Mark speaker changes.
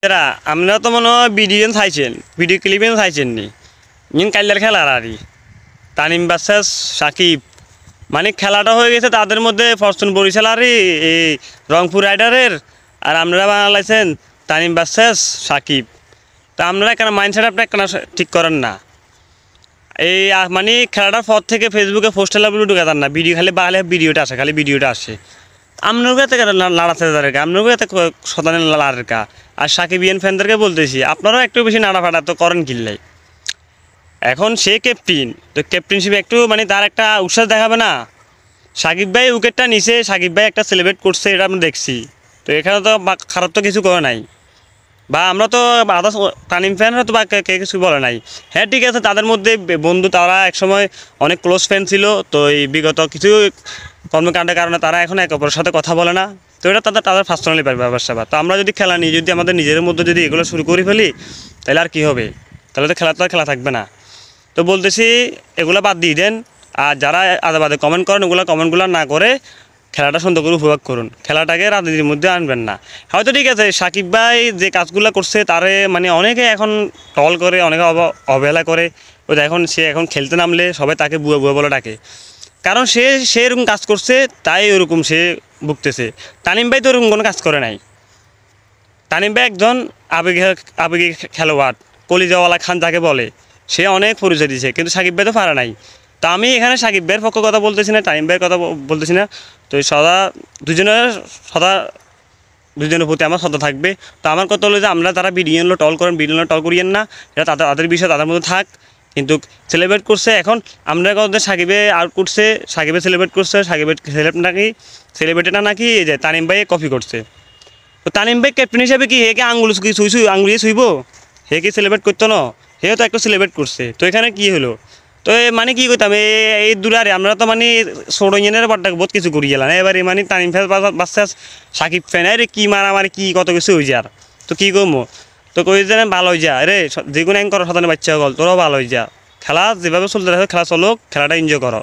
Speaker 1: এরা আপনারা তো মনে হয় ভিডিও চাইছেন, ভিডিও ক্লিপেও চাইছেন নি কাইলার খেলার আরই তানিম ভার্সেস সাকিব। মানে খেলাটা হয়ে গেছে তাদের মধ্যে ফরচুন বরিশাল আরই এই রংপুর রাইডারের, আর আপনারা বানালাইছেন তানিম ভার্সেস সাকিব। তা আপনারা কেন মাইন্ডসেট আপনি কেন ঠিক করেন না? এই মানে খেলাটার পর থেকে ফেসবুকে পোস্ট লাগুলো ঢুকাতার না, ভিডিও খালি বাহালে ভিডিওটা আসে, খালি ভিডিওটা আসে। আপনারও এতে লাড়াতে তাদেরকে, আপনারও এতে শতানের লাড়ারকা। আর সাকিবিয়ান ফ্যানদেরকে বলতেছি আপনারাও একটু বেশি নাড়া ফাটা তো করেন কিল্লাই। এখন সে ক্যাপ্টেন, তো ক্যাপ্টেনশিপে একটু মানে তার একটা উৎসাহ দেখাবে না? সাকিব ভাই উইকেটটা নিছে, সাকিব ভাই একটা সেলিব্রেট করছে, এটা আমরা দেখছি। তো এখানে তো খারাপ তো কিছু করে নাই, বা আমরা তো আদার্স তানিম ফ্যানরা তো বা কে কিছু বলে নাই। হ্যাঁ ঠিক আছে, তাদের মধ্যে বন্ধু, তারা একসময় অনেক ক্লোজ ফ্যান ছিল। তো এই বিগত কিছু কর্মকাণ্ডের কারণে তারা এখন একে অপরের সাথে কথা বলে না। তো এটা তাদের পার্সোনালি ব্যাপার স্যাপার। তো আমরা যদি খেলা নিই, যদি আমাদের নিজেদের মধ্যে যদি এগুলো শুরু করে ফেলি, তাহলে আর কী হবে? তাহলে তো খেলা থাকবে না। তো বলতেছি এগুলো বাদ দিয়ে দেন, আর যারা আদে বাদে কমেন্ট করেন ওগুলো কমেন্টগুলো না করে খেলাটা সুন্দর করে উপভোগ করুন, খেলাটাকে রাজনীতির মধ্যে আনবেন না। হয়তো ঠিক আছে সাকিব ভাই যে কাজগুলো করছে তারে মানে অনেকে এখন টল করে, অনেকে অবহেলা করে। ওই এখন সে এখন খেলতে নামলে সবাই তাকে বুয়া বুয়া বলে ডাকে, কারণ সে এরকম কাজ করছে, তাই ওরকম সে ভুগতেছে। তানিম ভাই তো ওরকম কোনো কাজ করে নাই। তানিম ভাই একজন আবেগী খেলোয়াড়, কলিজাওয়ালা খান যাকে বলে, সে অনেক পরিচয় দিয়েছে, কিন্তু সাকিব ভাই তো পারে নাই। তো আমি এখানে সাকিব ভাইয়ের পক্ষে কথা বলতেছি না, তানিম ভাইয়ের কথা বলতেছি না। তো দুজনের প্রতি আমার শ্রদ্ধা থাকবে। তো আমার কথা হলো যে আমরা তারা ভিডিও টল করেন, ভিডিও টল করিয়েন না, এটা তাদের বিষয়, তাদের মধ্যে থাক। কিন্তু সেলিব্রেট করছে এখন, আমরা কথা সাকিবে আউট করছে, সাকিবে সেলিব্রেট করছে, সাকিবের সেলিব্রেটটা নাকি এই যে তানিম ভাই কপি করছে। তো তানিম ভাই ক্যাপ্টেন হিসাবে কি হে কি আঙুলিয়ে ছুইব? হে কি সেলিব্রেট করতো না? হেও তো একটু সেলিব্রেট করছে। তো এখানে কি হলো? তো মানে কি করতাম এই দূরে আমরা তো মানে ছোটো ইঞ্জিনের বারটা বহুত কিছু করি গেলাম এবারে, মানে তানিম ফ্যান বাচ্চা সাকিব ফ্যান আরে কি মারামারি কি কত কিছু হয়ে যায়। আর তো কী করবো? তো কই যে ভালো হয়ে যা রে, যে কোনো অ্যাঙ্কর সাধারণ বাচ্চা গল তোরাও ভালো হয়ে যা, খেলা যেভাবে চলতে থাকে খেলা চলো, খেলাটা এনজয় করো।